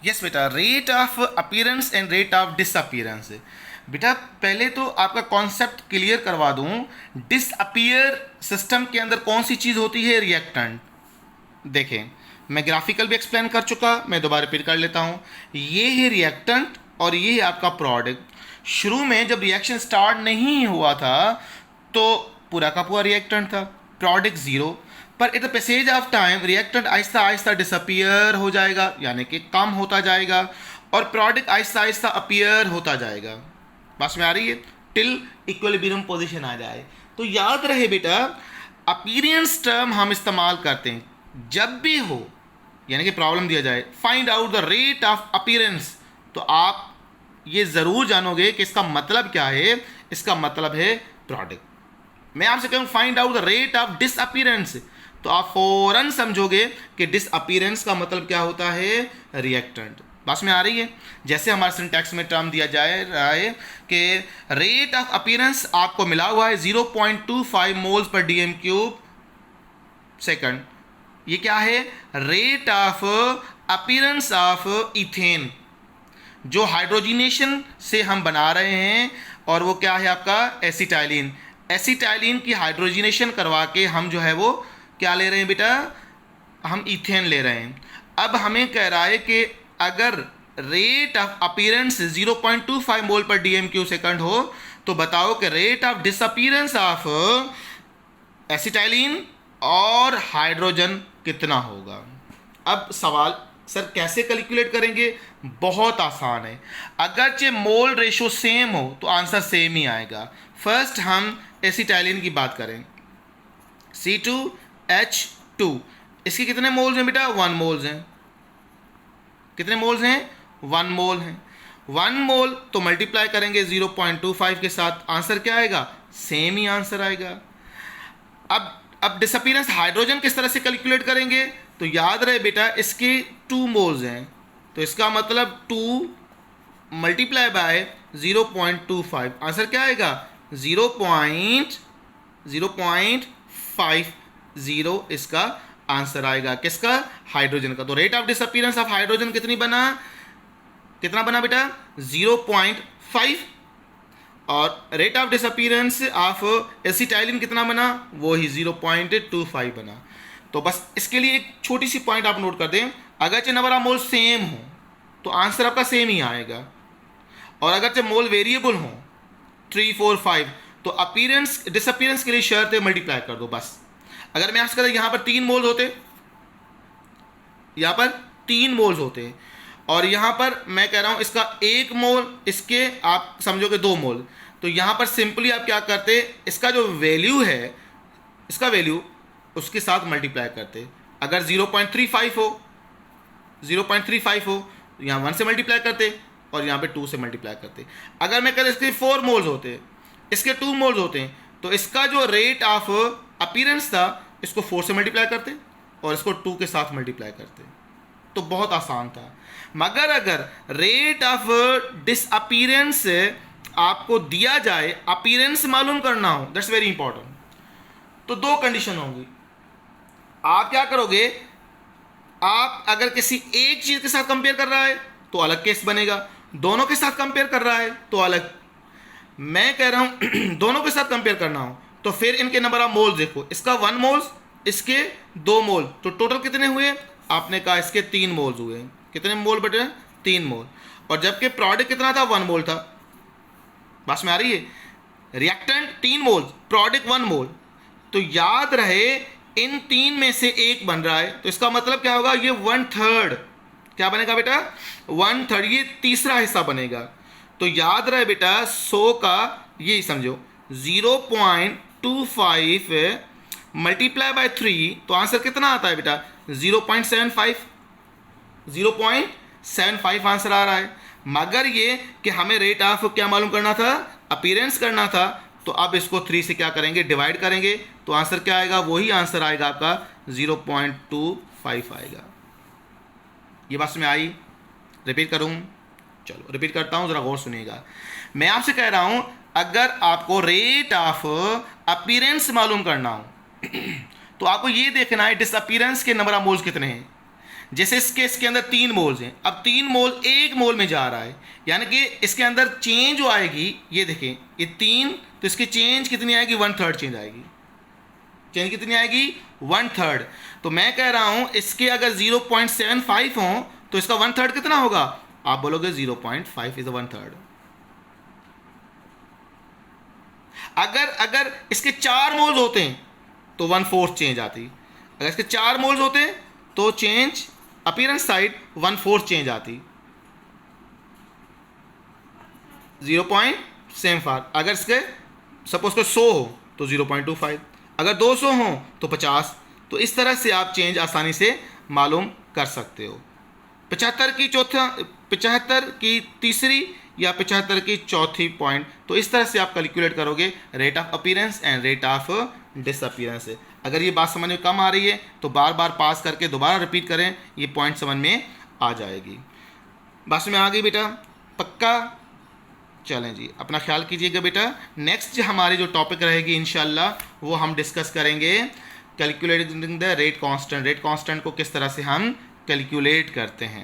Yes बेटा, rate of appearance and rate of disappearance. बेटा पहले तो आपका कॉन्सेप्ट क्लियर करवा दूं, डिसअपीयर सिस्टम के अंदर कौन सी चीज़ होती है? रिएक्टेंट। देखें, मैं ग्राफिकल भी एक्सप्लेन कर चुका, मैं दोबारा रिपीट कर लेता हूँ। ये है रिएक्टेंट और ये है आपका प्रोडक्ट। शुरू में जब रिएक्शन स्टार्ट नहीं हुआ था तो पूरा का पूरा रिएक्टेंट था, प्रोडक्ट ज़ीरो, पर at the passage of time reactant Aahista Aahista disappear हो जाएगा, यानी कि कम होता जाएगा, और प्रोडक्ट आहिस्ता आहिस्ता अपीयर होता जाएगा। बात में आ रही है? टिल इक्विलिब्रियम पोजीशन आ जाए। तो याद रहे बेटा, अपीयरेंस टर्म हम इस्तेमाल करते हैं जब भी हो, यानी कि प्रॉब्लम दिया जाए find out the rate of appearance, तो आप ये ज़रूर जानोगे कि इसका मतलब क्या है। इसका मतलब है प्रोडक्ट। मैं आपसे कहूँ find out the rate of disappearance, तो आप फौरन समझोगे कि डिसअपीयरेंस का मतलब क्या होता है? रिएक्टेंट। बात में आ रही है? जैसे हमारे सिंटैक्स में टर्म दिया जाए रहा है कि रेट ऑफ अपीयरेंस आपको मिला हुआ है 0.25 moles per DM cube second. ये क्या है? Rate of appearance of ethane, जो हाइड्रोजिनेशन से हम बना रहे हैं, और वो क्या है आपका? एसिटाइलिन। एसिटाइलिन की हाइड्रोजिनेशन करवा के हम जो है वो क्या ले रहे हैं बेटा? हम इथेन ले रहे हैं। अब हमें कह रहा है कि अगर रेट ऑफ अपीयरेंस 0.25 मोल पर डीएम क्यू सेकंड हो, तो बताओ कि rate of disappearance of acetylene और हाइड्रोजन कितना होगा? अब सवाल, सर कैसे कैलकुलेट करेंगे? बहुत आसान है। अगरचे मोल रेशो सेम हो तो आंसर सेम ही आएगा। फर्स्ट हम एसिटाइलिन की बात करें, C2H2, इसके कितने मोल्स हैं बेटा? 1 मोल्स हैं। कितने मोल्स हैं? 1 मोल हैं। 1 मोल तो मल्टीप्लाई करेंगे 0.25 के साथ, आंसर क्या आएगा? सेम ही आंसर आएगा। अब डिसअपीयरेंस हाइड्रोजन किस तरह से कैलकुलेट करेंगे? तो याद रहे बेटा, इसके 2 मोल्स हैं, तो इसका मतलब 2 मल्टीप्लाई बाय 0.25, आंसर क्या आएगा? 0.050 इसका आंसर आएगा। किसका? हाइड्रोजन का। तो rate of disappearance of hydrogen कितना बना बेटा? 0.5। और rate of disappearance of acetylene कितना बना? वो ही 0.25 बना। तो बस इसके लिए एक छोटी सी पॉइंट आप नोट कर दें, अगर नंबर ऑफ मोल सेम हो तो आंसर आपका सेम ही आएगा, और अगर मोल वेरिएबल हो 3, 4, 5, तो अपीयरेंस डिसअपीयरेंस के लिए शर्त है मल्टीप्लाई कर दो बस। अगर मैं आपसे कहता यहाँ पर 3 मोल्स होते, यहाँ पर 3 मोल्स होते, और यहाँ पर मैं कह रहा हूँ इसका 1 मोल, इसके आप समझोगे 2 मोल, तो यहाँ पर सिंपली आप क्या करते? इसका जो वैल्यू है, इसका वैल्यू उसके साथ मल्टीप्लाई करते। अगर 0.35 हो, 0.35 हो, तो यहाँ 1 से मल्टीप्लाई करते और यहाँ पे 2 से मल्टीप्लाई करते। अगर मैं कहता इसके 4 मोल्स होते, इसके 2 मोल्स होते हैं, तो इसका जो रेट ऑफ अपीयरेंस था इसको 4 से मल्टीप्लाई करते और इसको 2 के साथ मल्टीप्लाई करते। तो बहुत आसान था। मगर अगर रेट ऑफ डिसअपीयरेंस आपको दिया जाए, अपीयरेंस मालूम करना हो, दैट्स वेरी इंपॉर्टेंट, तो 2 कंडीशन होंगी। आप क्या करोगे? आप अगर किसी एक चीज के साथ कंपेयर कर रहा है तो अलग केस बनेगा, दोनों के साथ कंपेयर कर रहा है तो अलग। मैं कह रहा हूं दोनों के साथ कंपेयर करना हो तो फिर इनके नंबर ऑफ मोल्स देखो, इसका 1 मोल्स, इसके 2 मोल, तो टोटल कितने हुए? आपने कहा इसके 3 मोल्स हुए। कितने मोल बेटे? 3 मोल। और जबकि प्रोडक्ट कितना था? 1 मोल था। बस में आ रही है? रिएक्टेंट 3 मोल, प्रोडक्ट 1 मोल। तो याद रहे इन 3 में से एक बन रहा है, तो इसका मतलब क्या होगा? ये 1/3 क्या बनेगा बेटा? 1/3, ये तीसरा हिस्सा बनेगा। तो याद रहे बेटा 100 का ये समझो 0.25 मल्टीप्लाई बाय 3, तो आंसर कितना आता है बेटा? 0.75। 0.75 आंसर आ रहा है। मगर ये कि हमें रेट ऑफ क्या मालूम करना था? अपीयरेंस करना था। तो अब इसको 3 से क्या करेंगे? डिवाइड करेंगे, तो आंसर क्या आएगा? वही आंसर आएगा आपका 0.25 आएगा। ये बात में आई? रिपीट करूं? चलो रिपीट करता हूं, जरा गौर सुनिएगा। मैं आपसे कह रहा हूं अगर आपको रेट ऑफ अपीयरेंस मालूम करना हो तो आपको ये देखना है डिसअपीयरेंस के नंबर ऑफ मोल्स कितने हैं। जैसे इस केस के अंदर 3 मोल्स हैं, अब 3 मोल 1 मोल में जा रहा है, यानी कि इसके अंदर चेंज जो आएगी, ये देखें ये 3, तो इसकी चेंज कितनी आएगी, 1/3 चेंज आएगी। चेंज कितनी आएगी, 1/3। तो मैं कह रहा हूं इसके अगर 0.75 हो तो इसका 1/3 कितना होगा, आप बोलोगे 0.5 इज 1/3। अगर इसके 4 मोल्स होते हैं तो 1/4 चेंज आती। अगर इसके 4 मोल्स होते हैं तो चेंज अपीयरेंस साइड 1/4 चेंज आती, 0.75। अगर इसके सपोज को 100 हो तो 0.25, अगर 200 हो तो 50। तो इस तरह से आप चेंज आसानी से मालूम कर सकते हो। 75 की तीसरी या 75 की चौथी पॉइंट, तो इस तरह से आप कैलकुलेट करोगे rate of appearance and rate of disappearance. अगर ये बात समझ में कम आ रही है तो बार बार पास करके दोबारा रिपीट करें, ये पॉइंट समझ में आ जाएगी। बात में आ गई बेटा, पक्का? चलें जी, अपना ख्याल कीजिएगा बेटा। नेक्स्ट हमारी जो टॉपिक रहेगी इंशाल्लाह वो हम डिस्कस करेंगे calculating the rate constant. Rate constant को किस तरह से हम कैलकुलेट करते हैं।